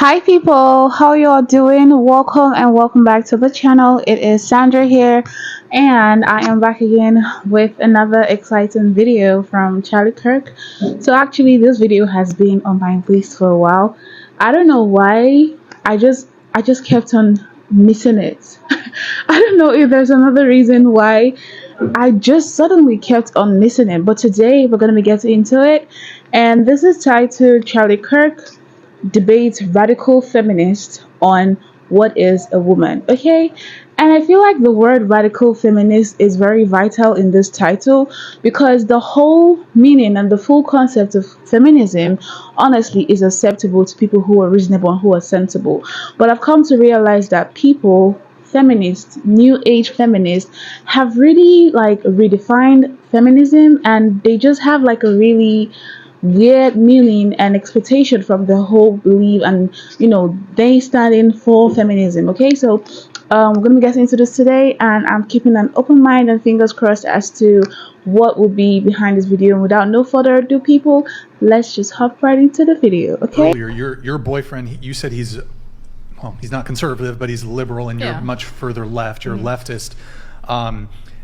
Hi people, how y'all doing? Welcome and welcome back to the channel. It is Sandra here and I am back again with another exciting video from Charlie Kirk. So actually this video has been on my list for a while. I don't know why. I just kept on missing it. I don't know if there's another reason why I just suddenly kept on missing it. But today we're gonna be getting into it. And this is titled Charlie Kirk debates radical feminists on what is a woman. Okay, and I feel like the word radical feminist is very vital in this title because the whole meaning and the full concept of feminism honestly is acceptable to people who are reasonable and who are sensible, but I've come to realize that people, feminists, new age feminists, have really like redefined feminism, and they just have like a really weird meaning and expectation from the whole belief, and they stand in for feminism. Okay, so we're gonna be getting into this today, and I'm keeping an open mind and fingers crossed as to what will be behind this video. And without no further ado, people, let's just hop right into the video. Okay, earlier your boyfriend, you said he's not conservative, but he's liberal, and you're much further left, you're leftist.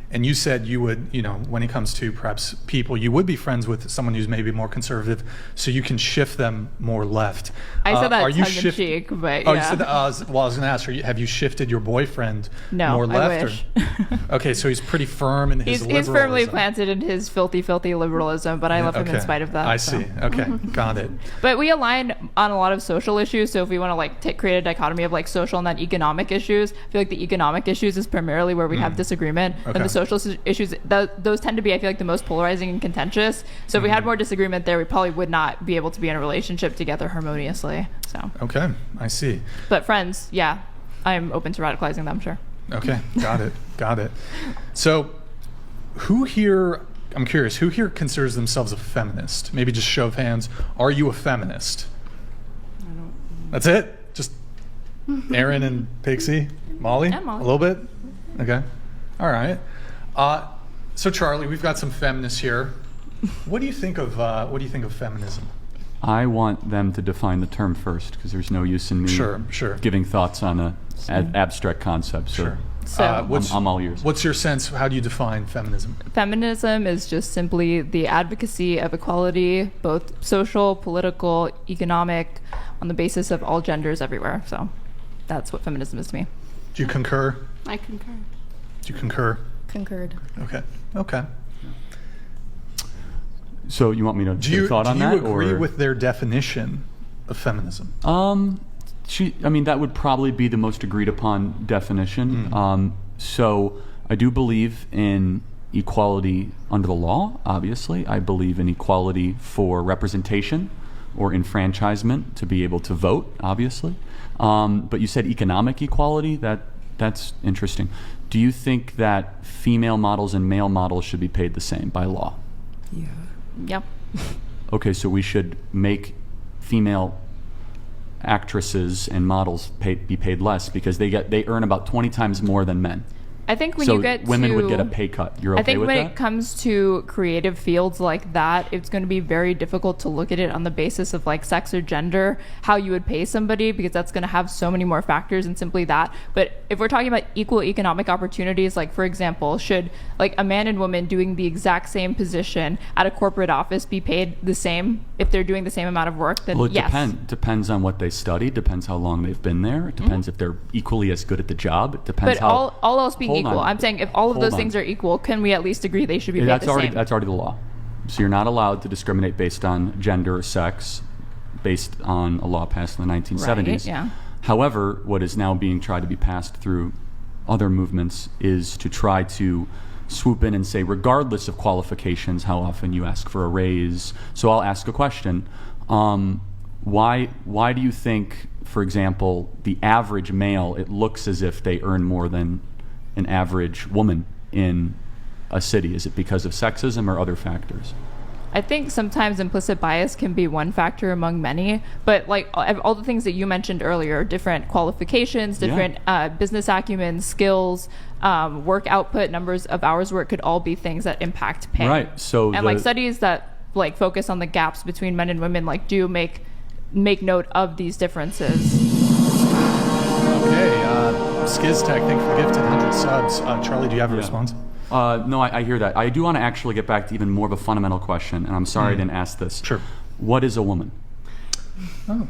And you said you would, when it comes to perhaps people, you would be friends with someone who's maybe more conservative, so you can shift them more left. I said that tongue-in-cheek, but yeah. You said that, I was going to ask, have you shifted your boyfriend more left? No, I wish. Okay, so he's pretty firm in his liberalism. He's firmly planted in his filthy liberalism, but I love him in spite of that. I see. Okay, got it. But we align on a lot of social issues, so if we want to create a dichotomy of social and then economic issues, I feel like the economic issues is primarily where we have disagreement, and the social issues, those tend to be, I feel like, the most polarizing and contentious. So if we had more disagreement there, we probably would not be able to be in a relationship together harmoniously. So okay, I see. But friends, yeah, I'm open to radicalizing them, sure. Okay, got it. So who here, I'm curious, who here considers themselves a feminist? Maybe just show of hands. Are you a feminist? I don't. That's it? Just Aaron and Pixie? Molly? Yeah, Molly. A little bit? Okay. All right. So Charlie, we've got some feminists here. What do you think of feminism? I want them to define the term first, because there's no use in me giving thoughts on an abstract concept. So I'm all ears. What's your sense? How do you define feminism? Feminism is just simply the advocacy of equality, both social, political, economic, on the basis of all genders everywhere. So that's what feminism is to me. Do you concur? I concur. Do you concur? Concurred. Okay. So you want me to give a thought on that? Do you agree with their definition of feminism? That would probably be the most agreed upon definition. So I do believe in equality under the law, obviously. I believe in equality for representation or enfranchisement to be able to vote, obviously. But you said economic equality. That's interesting. Do you think that female models and male models should be paid the same by law? Yeah. Yep. Okay, so we should make female actresses and models be paid less because they earn about 20 times more than men. I think when you get women would get a pay cut. You're okay with that? I think when it comes to creative fields like that, it's going to be very difficult to look at it on the basis of sex or gender, how you would pay somebody, because that's going to have so many more factors than simply that. But if we're talking about equal economic opportunities, for example, should a man and woman doing the exact same position at a corporate office be paid the same if they're doing the same amount of work? Then yes. Depends on what they study, depends how long they've been there, it depends if they're equally as good at the job, it depends all else being equal. I'm saying if all of those things are equal, can we at least agree they should be paid the same? That's already the law. So you're not allowed to discriminate based on gender or sex, based on a law passed in the 1970s. Right, yeah. However, what is now being tried to be passed through other movements is to try to swoop in and say, regardless of qualifications, how often you ask for a raise. So I'll ask a question. Why do you think, for example, the average male, it looks as if they earn more than an average woman in a city? Is it because of sexism or other factors? I think sometimes implicit bias can be one factor among many, but all the things that you mentioned earlier, different qualifications, different business acumen, skills, work output, numbers of hours work could all be things that impact pay. Right. So and studies that focus on the gaps between men and women do make make note of these differences. Okay, SkizTech, thank you for the gifted 100 subs. Charlie, do you have a response? No, I hear that. I do want to actually get back to even more of a fundamental question, and I'm sorry I didn't ask this. Sure. What is a woman? Oh.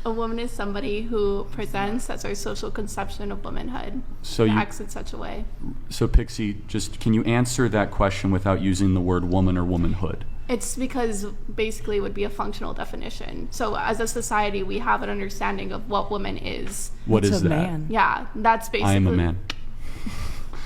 A woman is somebody who presents as our social conception of womanhood. So acts in such a way. So Pixie, just can you answer that question without using the word woman or womanhood? It's because basically it would be a functional definition. So as a society, we have an understanding of what woman is. What It's is a that? man. Yeah, that's basically. I am a man.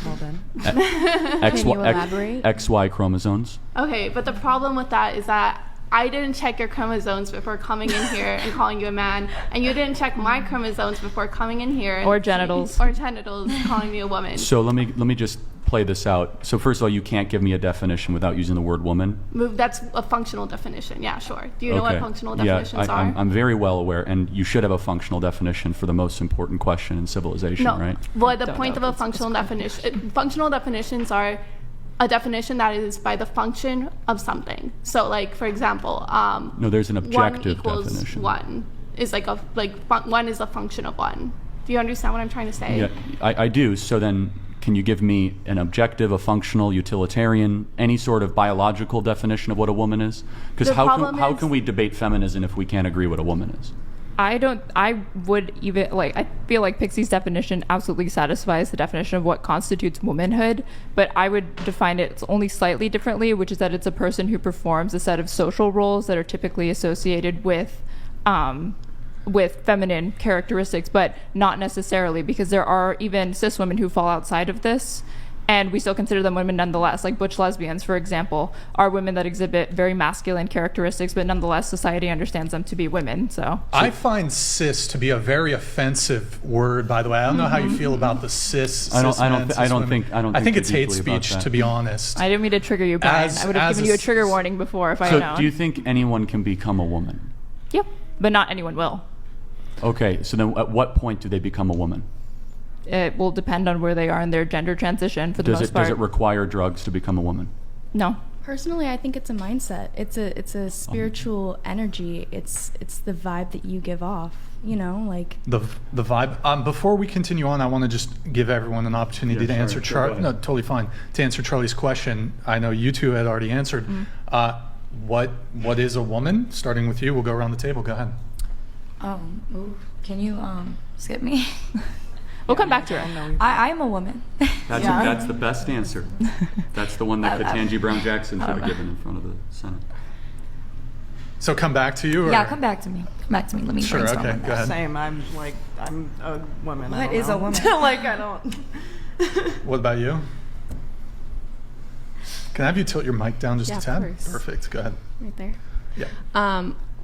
Well done. Can you elaborate? XY chromosomes. Okay, but the problem with that is that I didn't check your chromosomes before coming in here and calling you a man, and you didn't check my chromosomes before coming in here. Or genitals. Or genitals, calling me a woman. So let me just play this out. So first of all, you can't give me a definition without using the word woman. That's a functional definition. Yeah, sure. Do you know what functional definitions are? I'm very well aware, and you should have a functional definition for the most important question in civilization, No. right? Well, the point of a functional definition, functional definitions are a definition that is by the function of something. So, like for example, No, there's an objective 1 = definition. 1 is one is a function of 1. Do you understand what I'm trying to say? Yeah, I do. So then, can you give me an objective, a functional, utilitarian, any sort of biological definition of what a woman is? Because The how problem is- can we debate feminism if we can't agree what a woman is? I would even I feel like Pixie's definition absolutely satisfies the definition of what constitutes womanhood, but I would define it only slightly differently, which is that it's a person who performs a set of social roles that are typically associated with feminine characteristics, but not necessarily, because there are even cis women who fall outside of this, and we still consider them women nonetheless. Like butch lesbians, for example, are women that exhibit very masculine characteristics, but nonetheless society understands them to be women. So I find cis to be a very offensive word, by the way. I don't know how you feel about the cis. I don't men, cis women. think I think it's too hate deeply about speech, that. to be honest. I didn't mean to trigger you, Brian. I would have given you a trigger warning before if I had known. So do you think anyone can become a woman? Yep, but not anyone will. Okay, so then at what point do they become a woman? It will depend on where they are in their gender transition for the most part. Does it require drugs to become a woman? No. Personally, I think it's a mindset. It's a spiritual energy. It's the vibe that you give off. You know, like The vibe. Before we continue on, I want to just give everyone an opportunity to answer No, totally fine. To answer Charlie's question, I know you two had already answered. What is a woman? Starting with you, we'll go around the table. Go ahead. Can you skip me? We'll come back to her. I am a woman. That's the best answer. That's the one that Ketanji Brown Jackson should have given in front of the Senate. So come back to you? Or? Yeah, come back to me. Come back to me. Let me Sure, brainstorm okay, on go that. ahead. Same. I'm a woman. What is a woman? Like I don't. What about you? Can I have you tilt your mic down just a tad? of course. Perfect, go ahead. right there. Yeah.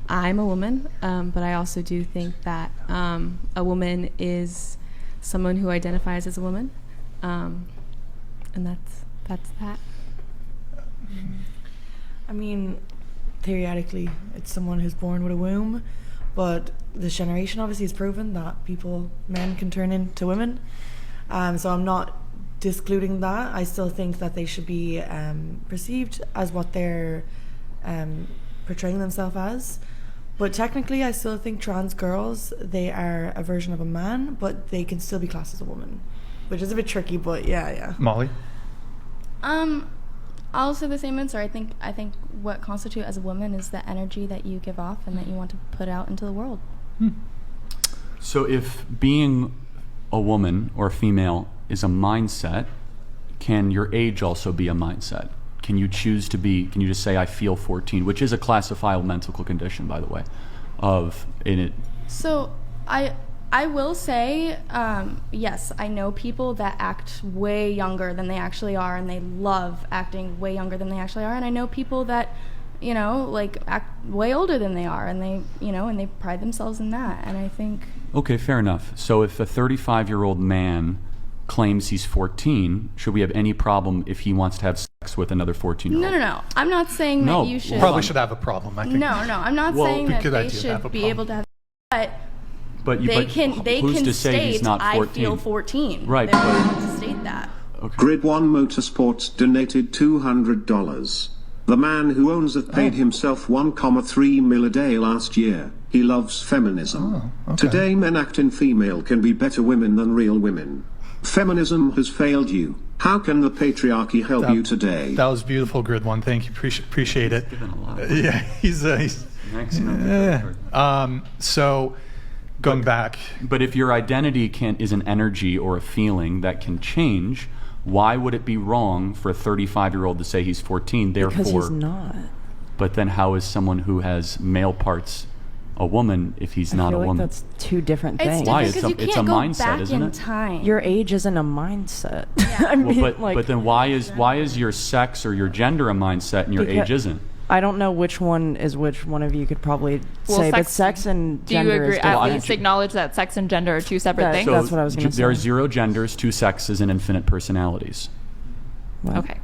I'm a woman, but I also do think that a woman is someone who identifies as a woman, and that's that. I mean, theoretically, it's someone who's born with a womb, but this generation obviously has proven that men can turn into women. So I'm not discluding that. I still think that they should be perceived as what they're portraying themselves as. But technically, I still think trans girls, they are a version of a man, but they can still be classed as a woman, which is a bit tricky, but yeah. Molly? I'll say the same answer. I think what constitutes as a woman is the energy that you give off and that you want to put out into the world. So if being a woman or female is a mindset, can your age also be a mindset? Can you choose to be, can you just say I feel 14, which is a classifiable mental condition, by the way, So I will say, yes, I know people that act way younger than they actually are, and they love acting way younger than they actually are. And I know people that, act way older than they are, and they pride themselves in that. And I think... Okay, fair enough. So if a 35-year-old man claims he's 14, should we have any problem if he wants to have sex with another 14-year-old? No. I'm not saying No. that you should... Probably should have a problem, I think. No, I'm not Well, saying that good they idea to have a should be problem. able to have... But But they can who's to say he's state, not I 14? feel 14. Right, They're but- allowed to state that. Okay. Grid One Motorsports donated $200. The man who owns it paid himself 1.3 mil a day last year. He loves feminism. Oh, okay. Today men acting female can be better women than real women. Feminism has failed you. How can the patriarchy help you today? That was beautiful, Grid One. Thank you. Appreciate it. Given a lot. Yeah, he's so going back. But if your identity is an energy or a feeling that can change, why would it be wrong for a 35-year-old to say he's 14? Therefore, because he's not. But then how is someone who has male parts a woman if he's not a woman? That's two different It's things. Why? different because you can't It's a go mindset, back isn't in it? time. Your age isn't a mindset. Yeah. I mean, but then why is your sex or your gender a mindset and your age isn't? I don't know which one is which. One of you could probably say, but sex and Do you gender agree? is At different. least acknowledge that sex and gender are two separate things. That's what I was going to say. There are 0 genders, 2 sexes, and infinite personalities. What? Okay.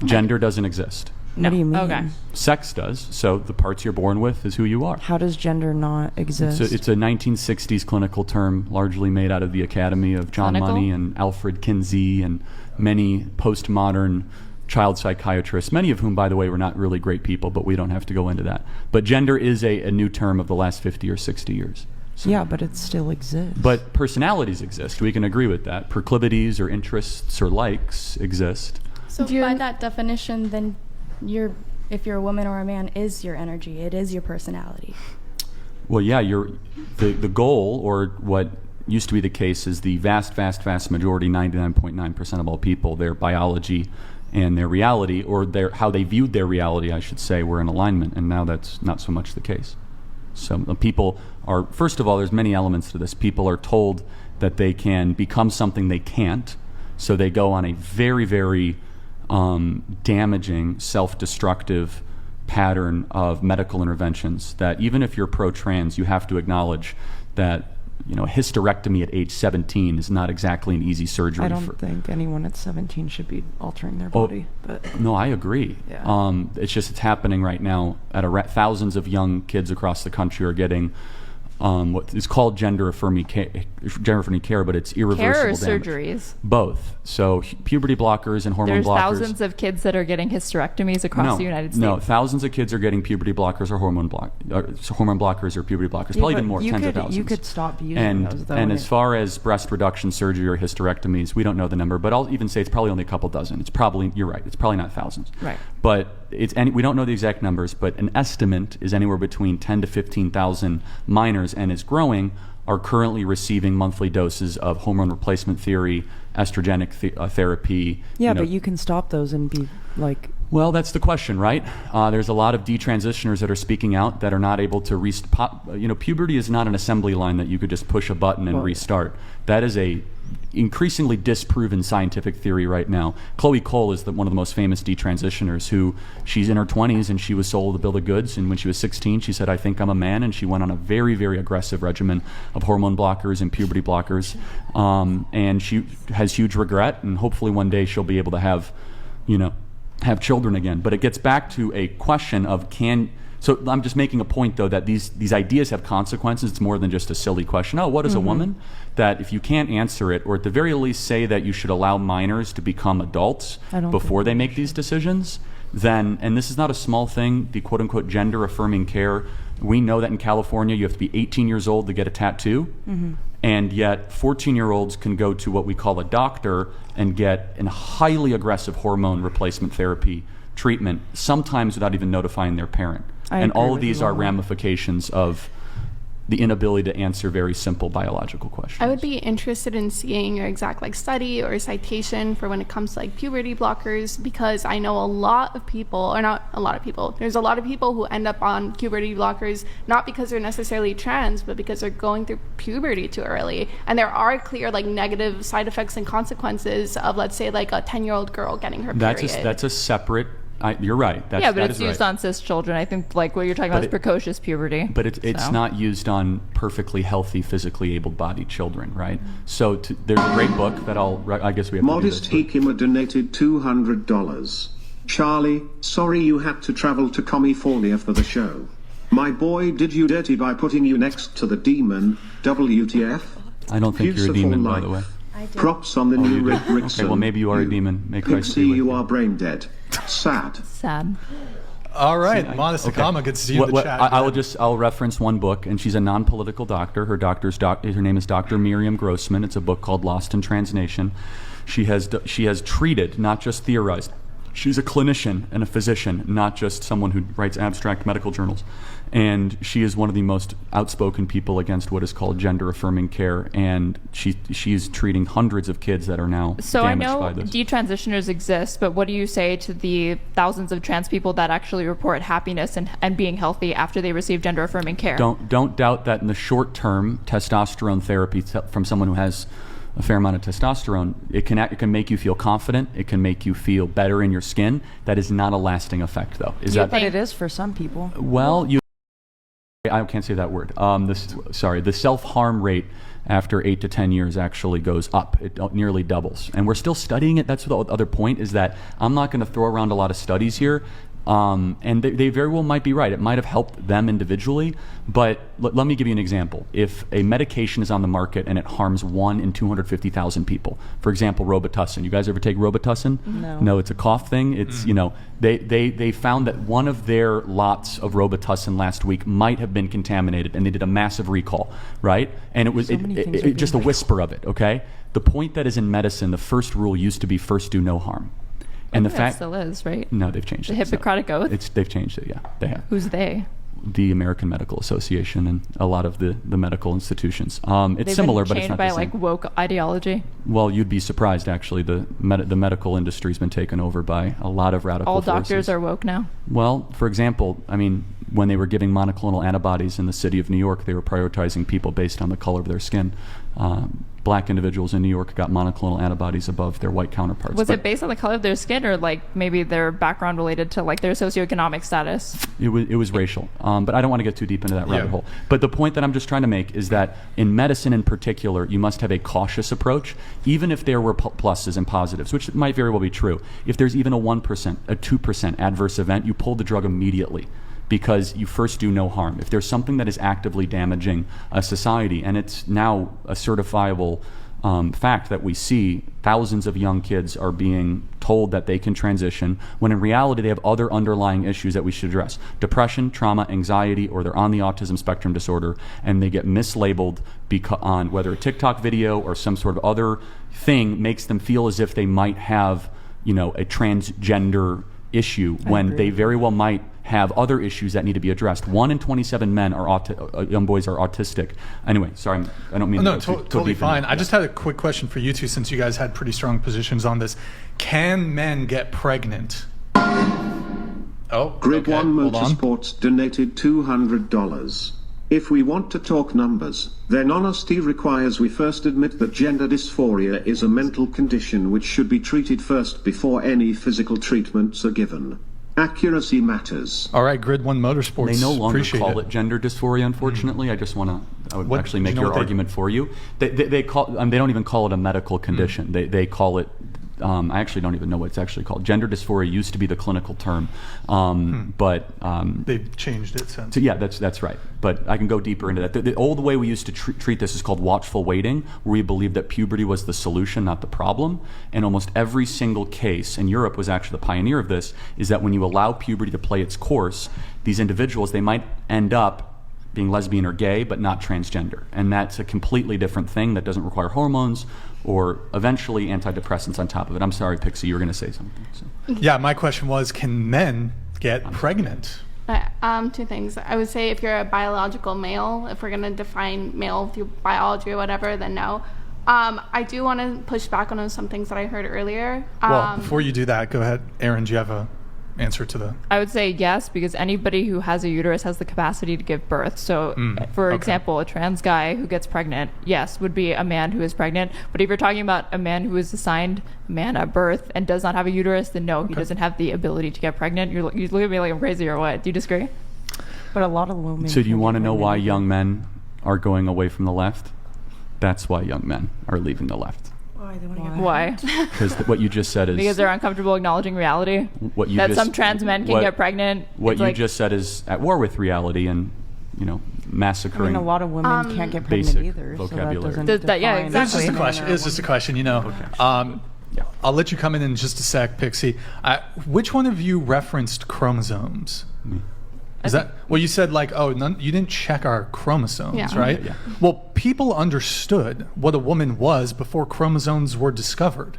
Gender doesn't exist. What do you mean? Okay. Sex does. So the parts you're born with is who you are. How does gender not exist? It's a 1960s clinical term, largely made out of the Academy of John Clinical? Money and Alfred Kinsey and many postmodern child psychiatrists, many of whom, by the way, were not really great people, but we don't have to go into that. But gender is a new term of the last 50 or 60 years. So, yeah, but it still exists. but personalities exist. We can agree with that. Proclivities or interests or likes exist. So Do you- by that definition, then if you're a woman or a man, is your energy. It is your personality. Well, yeah, the goal, or what used to be the case, is the vast majority, 99.9% of all people, their biology and their reality, or how they viewed their reality, I should say, were in alignment. And now that's not so much the case. So people are, first of all, there's many elements to this. People are told that they can become something they can't. So they go on a very, very damaging, self-destructive pattern of medical interventions that even if you're pro-trans, you have to acknowledge that a hysterectomy at age 17 is not exactly an easy surgery. I don't think anyone at 17 should be altering their body. But no, I agree. Yeah. It's happening right now. Thousands of young kids across the country are getting what is called gender-affirming care, but it's irreversible Care or damage. surgeries? Both. So puberty blockers and hormone There's blockers. thousands of kids that are getting hysterectomies across the United States. No, thousands of kids are getting puberty blockers or hormone blockers or puberty blockers. Probably even more, tens of thousands. You could stop using those, though. And as far as breast reduction surgery or hysterectomies, we don't know the number, but I'll even say it's probably only a couple dozen. You're right, it's probably not thousands. Right. But we don't know the exact numbers, but an estimate is anywhere between 10 to 15,000 minors, and it's growing, are currently receiving monthly doses of hormone replacement therapy, estrogenic therapy. Yeah, but you can stop those and be like... Well, that's the question, right? There's a lot of detransitioners that are speaking out that are not able to puberty is not an assembly line that you could just push a button and restart. That is a increasingly disproven scientific theory right now. Chloe Cole is one of the most famous detransitioners she's in her 20s and she was sold a bill of goods, and when she was 16 she said, I think I'm a man, and she went on a very, very aggressive regimen of hormone blockers and puberty blockers, and she has huge regret, and hopefully one day she'll be able to have children again. But it gets back to a question of so I'm just making a point, though, that these ideas have consequences. It's more than just a silly question. Oh, what is a woman? That if you can't answer it, or at the very least say that you should allow minors to become adults before they make these decisions, then, and this is not a small thing, the quote-unquote gender-affirming care, we know that in California you have to be 18 years old to get a tattoo, and yet 14-year-olds can go to what we call a doctor and get a highly aggressive hormone replacement therapy treatment, sometimes without even notifying their parent. And all of these are ramifications of the inability to answer very simple biological questions. I would be interested in seeing your exact study or citation for when it comes to puberty blockers, because I know a lot of people, or not a lot of people, there's a lot of people who end up on puberty blockers not because they're necessarily trans, but because they're going through puberty too early. And there are clear negative side effects and consequences of, let's say, a 10-year-old girl getting her period. That's a separate... you're right. But it's used on cis children. I think what you're talking about is precocious puberty. But it's not used on perfectly healthy, physically able-bodied children, right? So there's a great book that I guess we have Modest to do this. Hikima donated $200. Charlie, sorry you had to travel to California for the show. My boy did you dirty by putting you next to the demon, WTF? I don't think you're a demon, by the way. Props on the new Rick Rickson. Okay, well, maybe you are a demon. May Christ Pixie, be with you are brain dead. Sad. Sad. All right, See, Modest okay. Akama, good to see you in the chat. I'll reference one book, and she's a non-political doctor. Her name is Dr. Miriam Grossman. It's a book called Lost in Translation. She has treated, not just theorized. She's a clinician and a physician, not just someone who writes abstract medical journals. And she is one of the most outspoken people against what is called gender-affirming care. And she's treating hundreds of kids that are now So I damaged know by this. detransitioners exist, but what do you say to the thousands of trans people that actually report happiness and being healthy after they receive gender-affirming care? Don't doubt that in the short term, testosterone therapy from someone who has a fair amount of testosterone, it can make you feel confident. It can make you feel better in your skin. That is not a lasting effect, though. But it is for some people. Well, I can't say that word. The self-harm rate after 8 to 10 years actually goes up. It nearly doubles. And we're still studying it. That's the other point, is that I'm not going to throw around a lot of studies here. And they very well might be right. It might have helped them individually, but let me give you an example. If a medication is on the market and it harms 1 in 250,000 people, for example, Robitussin. You guys ever take Robitussin? No. No, it's a cough thing. It's, they found that one of their lots of Robitussin last week might have been contaminated, and they did a massive recall, right? And it was just a whisper of it, okay? The point that is in medicine, the first rule used to be first do no harm. And the fact still is, right? No, they've changed the it. Hippocratic Oath? They've changed it, yeah. They have. Who's they? The American Medical Association and a lot of the medical institutions. It's They've similar, been but it's changed not by the same. like woke ideology. Well, you'd be surprised, actually. The medical industry's been taken over by a lot of radical All forces. doctors are woke now. Well, for example, when they were giving monoclonal antibodies in the city of New York, they were prioritizing people based on the color of their skin. Black individuals in New York got monoclonal antibodies above their white counterparts. Was it based on the color of their skin, or like maybe their background related to like their socioeconomic status? It was racial, but I don't want to get too deep into that rabbit hole. But the point that I'm just trying to make is that in medicine in particular, you must have a cautious approach, even if there were pluses and positives, which might very well be true. If there's even a 1%, a 2% adverse event, you pull the drug immediately, because you first do no harm. If there's something that is actively damaging a society, and it's now a certifiable fact that we see thousands of young kids are being told that they can transition, when in reality they have other underlying issues that we should address. Depression, trauma, anxiety, or they're on the autism spectrum disorder, and they get mislabeled on whether a TikTok video or some sort of other thing makes them feel as if they might have, a transgender issue, when they very well might have other issues that need to be addressed. 1 in 27 men young boys are autistic. Anyway, sorry, I don't mean to totally fine. I just had a quick question for you two, since you guys had pretty strong positions on this. Can men get pregnant? Grid One Motorsports donated $200. If we want to talk numbers, then honesty requires we first admit that gender dysphoria is a mental condition which should be treated first before any physical treatments are given. Accuracy matters. All right, Grid One Motorsports. They no longer Appreciate call it gender dysphoria, unfortunately. I would actually make your argument for you. They don't even call it a medical condition. They call it, I actually don't even know what it's actually called. Gender dysphoria used to be the clinical term, but they've changed it since. So yeah, that's right. But I can go deeper into that. The old way we used to treat this is called watchful waiting, where we believed that puberty was the solution, not the problem. And almost every single case, and Europe was actually the pioneer of this, is that when you allow puberty to play its course, these individuals, they might end up being lesbian or gay, but not transgender. And that's a completely different thing that doesn't require hormones or eventually antidepressants on top of it. I'm sorry, Pixie, you were going to say something. So. Yeah, my question was, can men get pregnant? Two things. I would say if you're a biological male, if we're going to define male through biology or whatever, then no. I do want to push back on some things that I heard earlier. Well, before you do that, go ahead. Aaron, do you have a answer to the... I would say yes, because anybody who has a uterus has the capacity to give birth. So, for example, a trans guy who gets pregnant, yes, would be a man who is pregnant. But if you're talking about a man who is assigned a man at birth and does not have a uterus, then no, he doesn't have the ability to get pregnant. You look at me like I'm crazy or what? Do you disagree? But a lot of women... So do you want to know why young men are going away from the left? That's why young men are leaving the left. Why? Because what you just said is... Because they're uncomfortable acknowledging reality? Some trans men can get pregnant? What you just said is at war with reality and, massacring... a lot of women can't get pregnant either. Vocabulary. So that doesn't yeah, exactly. It's just a question, Okay. I'll let you come in just a sec, Pixie. Which one of you referenced chromosomes? Is that, well, you said like, oh, you didn't check our chromosomes, right? Yeah. Well, people understood what a woman was before chromosomes were discovered.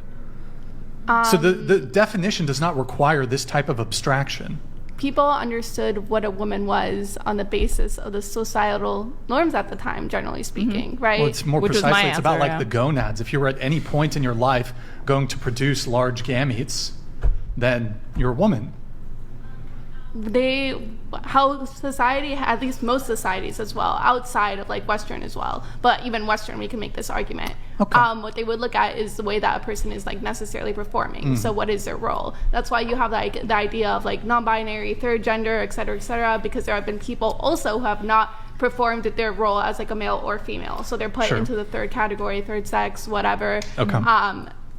So the definition does not require this type of abstraction. People understood what a woman was on the basis of the societal norms at the time, generally speaking, right? Well, it's more precisely, it's about like the gonads. If you were at any point in your life going to produce large gametes, then you're a woman. How society, at least most societies as well, outside of like Western as well, but even Western, we can make this argument. Okay. What they would look at is the way that a person is like necessarily performing. So what is their role? That's why you have like the idea of like non-binary, third gender, et cetera, because there have been people also who have not performed their role as like a male or female. So they're put into the third category, third sex, whatever. Okay.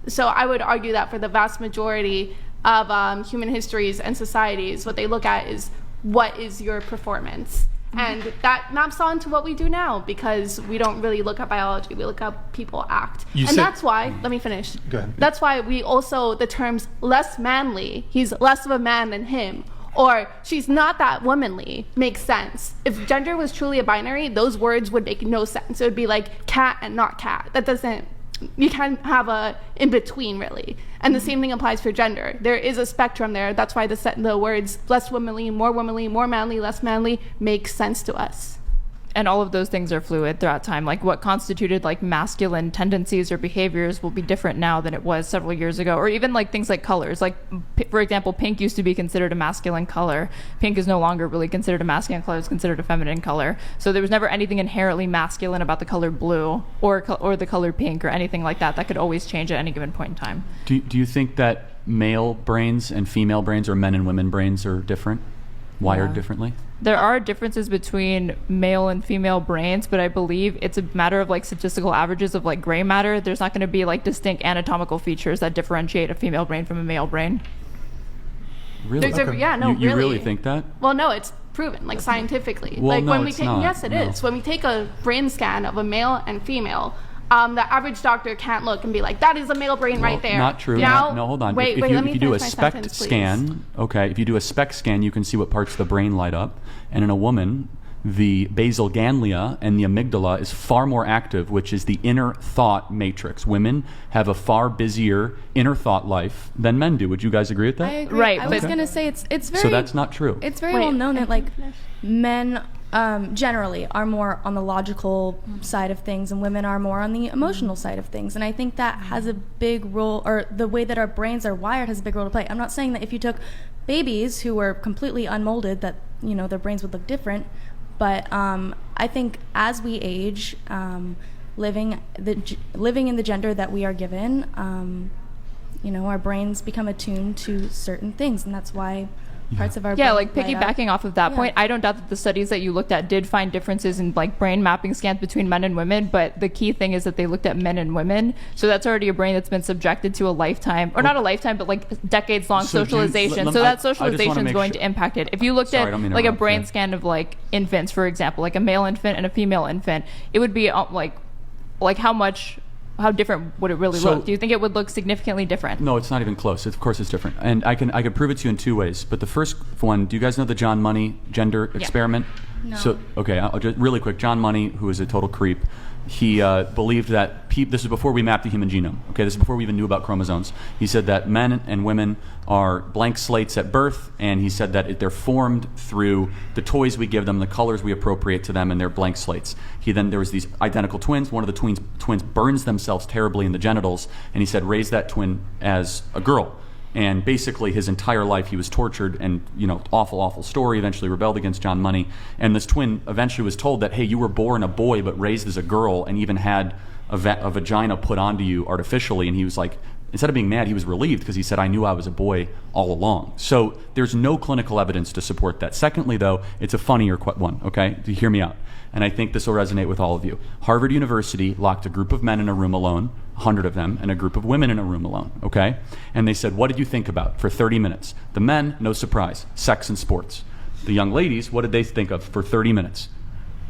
So I would argue that for the vast majority of human histories and societies, what they look at is what is your performance. And that maps on to what we do now, because we don't really look at biology, we look at people act. That's why, let me finish. Go ahead. That's why we also, the terms less manly, he's less of a man than him, or she's not that womanly, makes sense. If gender was truly a binary, those words would make no sense. It would be like cat and not cat. That doesn't, you can't have a in between, really. And the same thing applies for gender. There is a spectrum there. That's why the words less womanly, more manly, less manly make sense to us. And all of those things are fluid throughout time. Like what constituted like masculine tendencies or behaviors will be different now than it was several years ago. Or even like things like colors. Like for example, pink used to be considered a masculine color. Pink is no longer really considered a masculine color. It's considered a feminine color. So there was never anything inherently masculine about the color blue or the color pink or anything like that. That could always change at any given point in time. Do you think that male brains and female brains, or men and women brains, are different? Wired differently? There are differences between male and female brains, but I believe it's a matter of like statistical averages of like gray matter. There's not going to be like distinct anatomical features that differentiate a female brain from a male brain. Really? You really think that? Well, no, it's proven like scientifically. Well, like no, when we it's take, not. yes, it is. When we take a brain scan of a male and female, the average doctor can't look and be like, that is a male brain right there. Not true. Now, no, hold on. Wait, if let me you do a finish my SPECT sentence, please. scan, okay, if you do a SPECT scan, you can see what parts of the brain light up. And in a woman, the basal ganglia and the amygdala is far more active, which is the inner thought matrix. Women have a far busier inner thought life than men do. Would you guys agree with that? I agree. Right. I was going to say it's very... So that's not true. It's very well known that like men generally are more on the logical side of things and women are more on the emotional side of things. And I think that has a big role, or the way that our brains are wired has a big role to play. I'm not saying that if you took babies who were completely unmolded that, you know, their brains would look different. But I think as we age, living in the gender that we are given, you know, our brains become attuned to certain things, and that's why parts of our brain like piggybacking off of that point, I don't doubt that the studies that you looked at did find differences in like brain mapping scans between men and women, but the key thing is that they looked at men and women, so that's already a brain that's been subjected to a lifetime, or not a lifetime, but like decades long socialization. So that socialization is going to impact it. If you looked at like a brain scan of like infants, for example, like a male infant and a female infant, it would be like how different would it really look? Do you think it would look significantly different? No, it's not even close. Of course it's different. And I can prove it to you in two ways. But the first one, do you guys know the John Money gender experiment? No. So, okay, I'll just really quick. John Money, who is a total creep, he believed that this is before we mapped the human genome. Okay, this is before we even knew about chromosomes. He said that men and women are blank slates at birth, and he said that they're formed through the toys we give them, the colors we appropriate to them, and they're blank slates. There was these identical twins. One of the twins burns themselves terribly in the genitals, and he said raise that twin as a girl. And basically his entire life he was tortured, and awful story, eventually rebelled against John Money. And this twin eventually was told that, hey, you were born a boy but raised as a girl, and even had a vagina put onto you artificially. And he was like, instead of being mad, he was relieved, because he said, I knew I was a boy all along. So there's no clinical evidence to support that. Secondly, though, it's a funnier one, okay? Hear me out. And I think this will resonate with all of you. Harvard University locked a group of men in a room alone, 100 of them, and a group of women in a room alone, okay? And they said, what did you think about for 30 minutes? The men, no surprise, sex and sports. The young ladies, what did they think of for 30 minutes?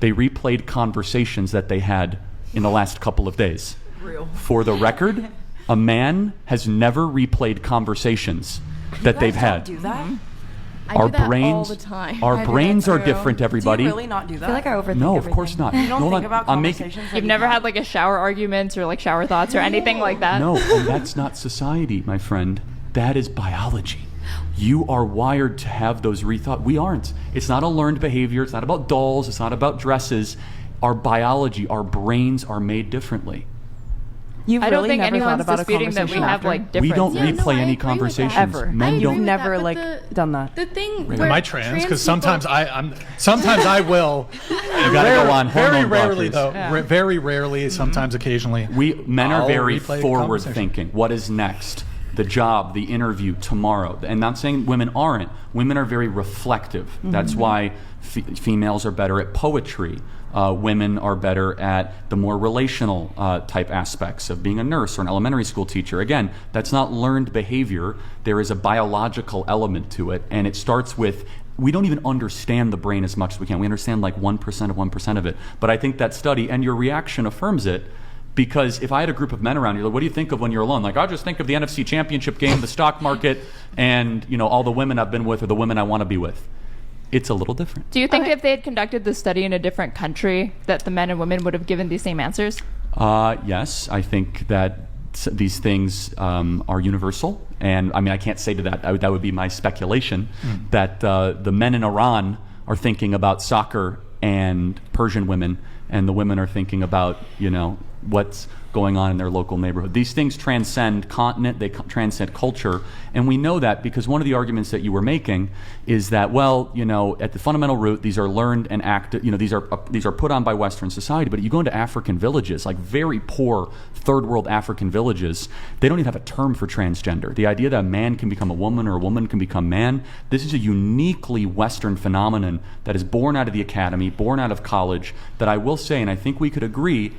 They replayed conversations that they had in the last couple of days. Real. For the record, A man has never replayed conversations that they've had. Do that? I Our do that brains, all the time. our brains are different, everybody. Do you really not do that? I feel like I overthink No, of everything. course not. You don't Hold think on. about I'm making- conversations that You've you never have? had like a shower arguments or like shower thoughts or anything like that? No, and that's not society, my friend. That is biology. You are wired to have those rethought. We aren't. It's not a learned behavior. It's not about dolls. It's not about dresses. Our biology, our brains are made differently. You've I don't really think never thought anyone's about a disputing that we conversation have after? like We different. don't Yeah, no, replay I any agree with that. conversations. Ever. Men I You've agree with never that, like but done that. The thing Am where I trans? Because people- sometimes sometimes I will. You gotta go on Very hormone rarely, blockers. though. Yeah. Very rarely. Sometimes, occasionally. Men are I'll very replay the forward conversation. thinking. What is next? The job, the interview, tomorrow. And not saying women aren't. Women are very reflective. That's why females are better at poetry. Women are better at the more relational type aspects of being a nurse or an elementary school teacher. Again, that's not learned behavior. There is a biological element to it. And it starts with, we don't even understand the brain as much as we can. We understand like 1% of 1% of it. But I think that study and your reaction affirms it. Because if I had a group of men around you, like, what do you think of when you're alone? Like, I just think of the NFC Championship game, the stock market, and all the women I've been with or the women I want to be with. It's a little different. Do you think if they had conducted the study in a different country, that the men and women would have given these same answers? Yes, I think that these things are universal. And I mean, I can't say to that. That would be my speculation, that the men in Iran are thinking about soccer and Persian women, and the women are thinking about, what's going on in their local neighborhood. These things transcend continent, they transcend culture, and we know that because one of the arguments that you were making is that, at the fundamental root, these are learned and acted, these are put on by Western society, but you go into African villages, like very poor third world African villages, they don't even have a term for transgender. The idea that a man can become a woman or a woman can become man, this is a uniquely Western phenomenon that is born out of the academy, born out of college, that I will say, and I think we could agree,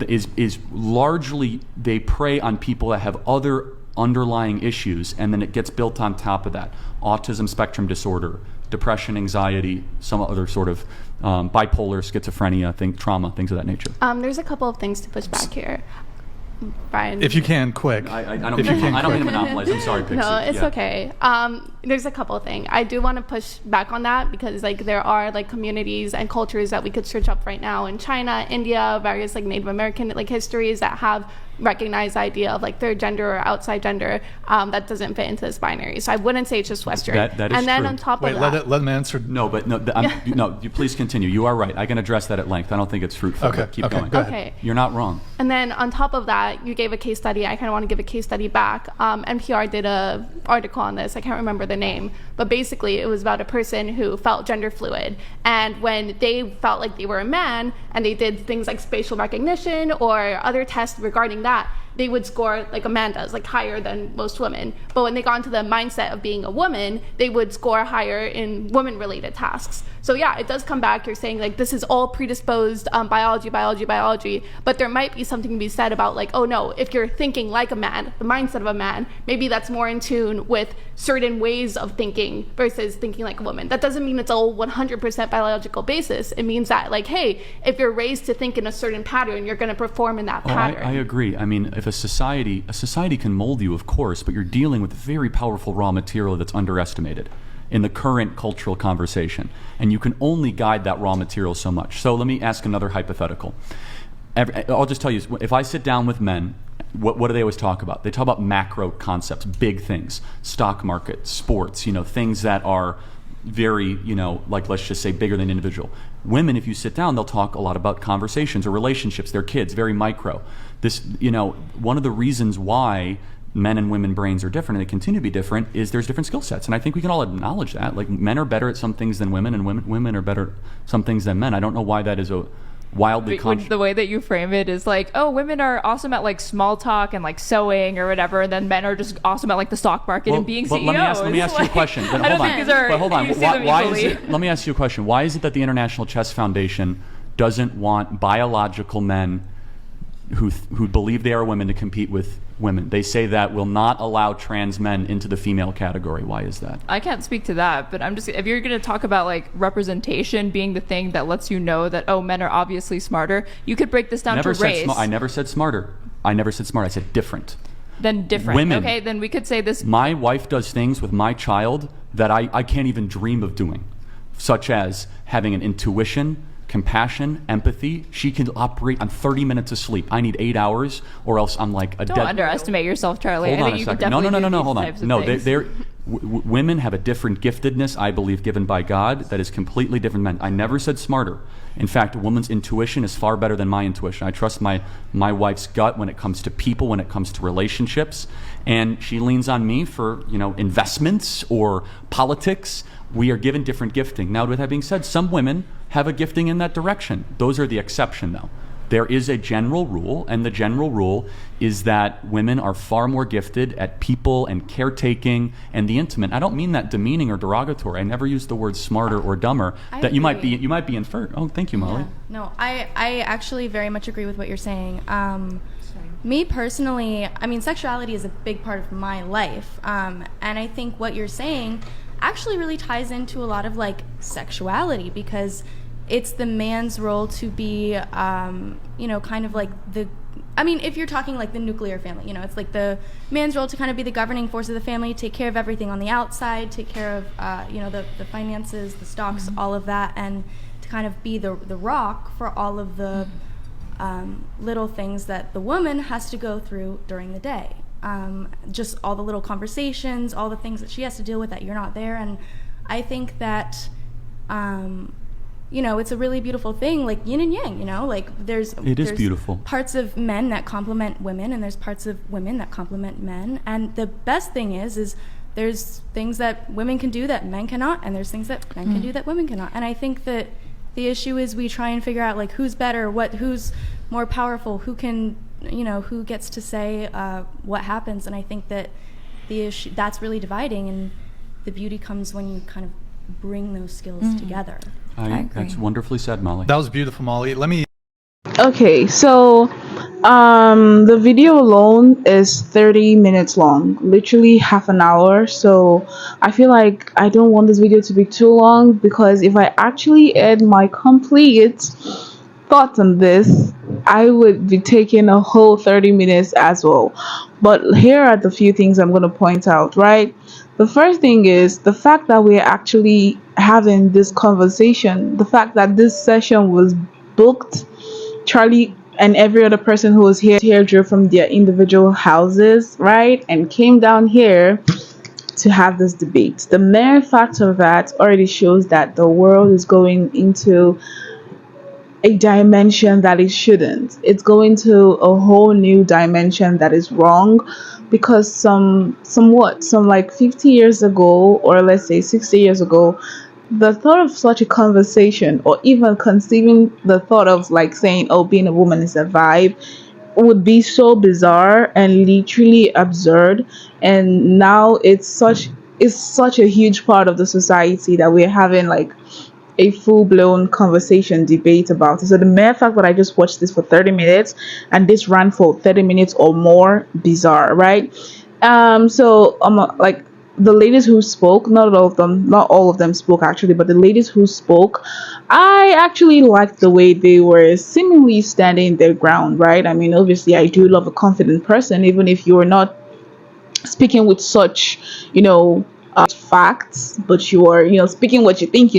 is largely they prey on people that have other underlying issues, and then it gets built on top of that. Autism spectrum disorder, depression, anxiety, some other sort of bipolar, schizophrenia, trauma, things of that nature. There's a couple of things to push back here. Brian. If you can, quick. I don't If you can, mean to quick. monopolize. I'm sorry, Pixie. No, it's Yeah. okay. There's a couple of things. I do want to push back on that because there are communities and cultures that we could search up right now in China, India, various Native American histories that have recognized the idea of third gender or outside gender that doesn't fit into this binary. So I wouldn't say it's just Western. That is and then true. on top Wait, of let that, them answer. No, but you please continue. You are right. I can address that at length. I don't think it's fruitful. Okay, But keep okay, going. go ahead. okay. You're not wrong. And then on top of that, you gave a case study. I kind of want to give a case study back. NPR did a article on this. I can't remember the name, but basically it was about a person who felt gender fluid. And when they felt like they were a man and they did things like facial recognition or other tests regarding that, they would score like a man does, higher than most women. But when they got into the mindset of being a woman, they would score higher in woman-related tasks. So yeah, it does come back. You're saying this is all predisposed biology, but there might be something to be said about oh no, if you're thinking like a man, the mindset of a man, maybe that's more in tune with certain ways of thinking versus thinking like a woman. That doesn't mean it's all 100% biological basis. It means that hey, if you're raised to think in a certain pattern, you're going to perform in that pattern. I agree. I mean, if a society can mold you, of course, but you're dealing with very powerful raw material that's underestimated in the current cultural conversation, and you can only guide that raw material so much. So let me ask another hypothetical. I'll just tell you, if I sit down with men, what do they always talk about? They talk about macro concepts, big things, stock market, sports, things that are very, let's just say bigger than individual. Women, if you sit down, they'll talk a lot about conversations or relationships, their kids, very micro. This, one of the reasons why men and women brains are different and they continue to be different is there's different skill sets. And I think we can all acknowledge that. Men are better at some things than women, and women are better at some things than men. I don't know why that is a wildly The way that you frame it is women are awesome at small talk and sewing or whatever, and then men are just awesome at the stock market and being CEOs. Let me ask you a question. But I don't think these are. But hold on. You see them Why is equally. it? Let me ask you a question. Why is it that the International Chess Foundation doesn't want biological men who believe they are women to compete with women? They say that will not allow trans men into the female category. Why is that? I can't speak to that, but I'm just, if you're going to talk about representation being the thing that lets you know that men are obviously smarter, you could break this down to race. I never said smarter. I never said smart. I said different. Then different. Women. Okay, then we could say this. My wife does things with my child that I can't even dream of doing, such as having an intuition, compassion, empathy. She can operate on 30 minutes of sleep. I need 8 hours, or else I'm like a Don't dead. underestimate yourself, Charlie. Hold I on think a you second. could No, definitely do hold these on. types of No, things. women have a different giftedness, I believe, given by God that is completely different than men. I never said smarter. In fact, a woman's intuition is far better than my intuition. I trust my wife's gut when it comes to people, when it comes to relationships, and she leans on me for, investments or politics. We are given different gifting. Now, with that being said, some women have a gifting in that direction. Those are the exception, though. There is a general rule, and the general rule is that women are far more gifted at people and caretaking and the intimate. I don't mean that demeaning or derogatory. I never use the word smarter or dumber. I You might agree. be inferred. Oh, thank you, Molly. Yeah. No, I actually very much agree with what you're saying. Me personally, I mean, sexuality is a big part of my life. And I think what you're saying actually really ties into a lot of like sexuality, because it's the man's role to be, kind of like if you're talking like the nuclear family, it's like the man's role to kind of be the governing force of the family, take care of everything on the outside, take care of, the finances, the stocks, all of that, and to kind of be the rock for all of the little things that the woman has to go through during the day. Just all the little conversations, all the things that she has to deal with that you're not there. And I think that, it's a really beautiful thing, like yin and yang, like there's beautiful. Parts of men that complement women, and there's parts of women that complement men. And the best thing is there's things that women can do that men cannot, and there's things that men can do that women cannot. And I think that the issue is we try and figure out like who's better, who's more powerful, who can, who gets to say what happens. And I think that the issue that's really dividing, and the beauty comes when you kind of bring those skills together. I agree. That's wonderfully said, Molly. That was beautiful, Molly. Let me. Okay, so the video alone is 30 minutes long, literally half an hour. So I feel like I don't want this video to be too long, because if I actually add my complete thoughts on this, I would be taking a whole 30 minutes as well. But here are the few things I'm going to point out, right? The first thing is the fact that we're actually having this conversation, the fact that this session was booked. Charlie and every other person who was here drove from their individual houses, right, and came down here to have this debate. The mere fact of that already shows that the world is going into a dimension that it shouldn't. It's going to a whole new dimension that is wrong, because some like 50 years ago, or let's say 60 years ago, the thought of such a conversation, or even conceiving the thought of like saying, oh, being a woman is a vibe, would be so bizarre and literally absurd. And now it's such a huge part of the society that we're having like a full-blown conversation debate about it. So the mere fact that I just watched this for 30 minutes and this ran for 30 minutes or more, bizarre, right? Like the ladies who spoke, not all of them spoke actually, but the ladies who spoke, I actually liked the way they were seemingly standing their ground, right? I mean, obviously I do love a confident person, even if you're not speaking with such, facts, but you are, speaking what you think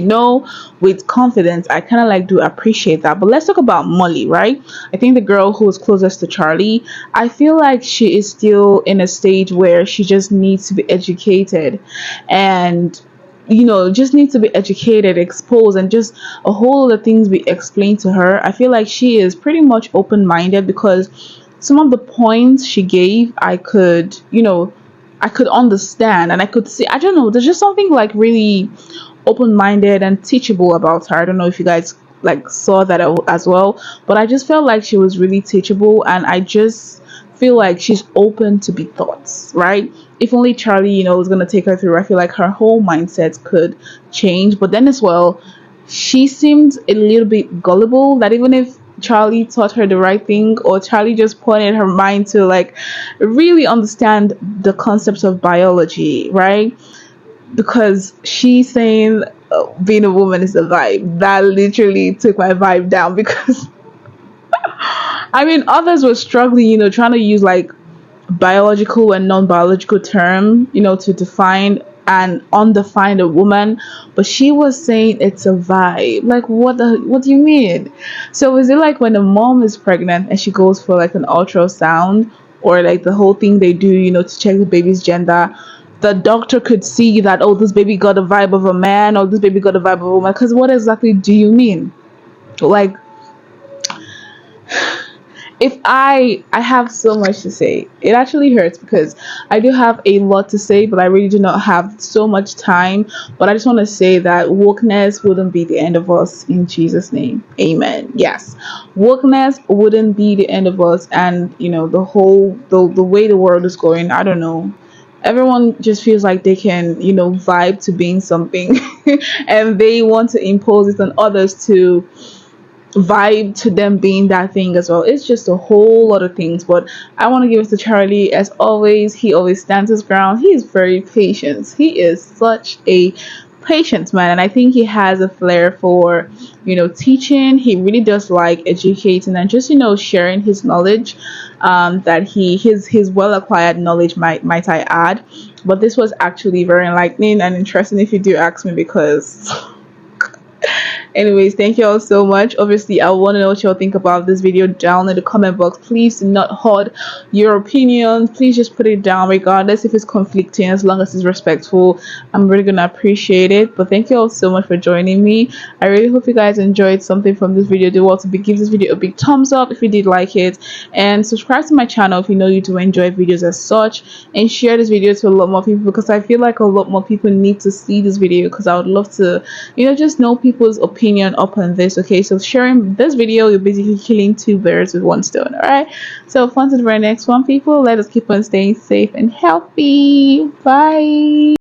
with confidence. I kind of like to appreciate that. But let's talk about Molly, right? I think the girl who was closest to Charlie, I feel like she is still in a stage where she just needs to be educated, and just needs to be educated, exposed, and just a whole lot of things be explained to her. I feel like she is pretty much open-minded, because some of the points she gave, I could understand, and I could see, I don't know, there's just something like really open-minded and teachable about her. I don't know if you guys like saw that as well, but I just felt like she was really teachable, and I just feel like she's open to be taught, right? If only Charlie, was going to take her through, I feel like her whole mindset could change. But then as well, she seemed a little bit gullible, that even if Charlie taught her the right thing, or Charlie just pointed her mind to like really understand the concepts of biology, right? Because she's saying being a woman is a vibe. That literally took my vibe down, because I mean, others were struggling, trying to use like biological and non-biological term, to define and undefine a woman, but she was saying it's a vibe. Like, what do you mean? So is it like when a mom is pregnant and she goes for like an ultrasound, or like the whole thing they do, to check the baby's gender, the doctor could see that, oh, this baby got a vibe of a man, or this baby got a vibe of a woman? Because what exactly do you mean? Like, if I have so much to say, it actually hurts because I do have a lot to say, but I really do not have so much time. But I just want to say that wokeness wouldn't be the end of us, in Jesus' name. Amen. Yes, wokeness wouldn't be the end of us. And the way the world is going, I don't know, everyone just feels like they can vibe to being something and they want to impose it on others to vibe to them being that thing as well. It's just a whole lot of things, but I want to give it to Charlie. As always, he always stands his ground. He is very patient. He is such a patient man, and I think he has a flair for teaching. He really does like educating and just sharing his knowledge, that his well acquired knowledge, might I add. But this was actually very enlightening and interesting, if you do ask me, because anyways, thank you all so much. Obviously, I want to know what y'all think about this video down in the comment box. Please do not hold your opinions. Please just put it down, regardless if it's conflicting, as long as it's respectful. I'm really gonna appreciate it. But thank you all so much for joining me. I really hope you guys enjoyed something from this video. Do also give this video a big thumbs up if you did like it, and subscribe to my channel if you know you do enjoy videos as such, and share this video to a lot more people, because I feel like a lot more people need to see this video, because I would love to just know people's opinion upon this. Okay, so sharing this video, you're basically killing two birds with one stone. All right, so on to the very next one, people. Let us keep on staying safe and healthy. Bye.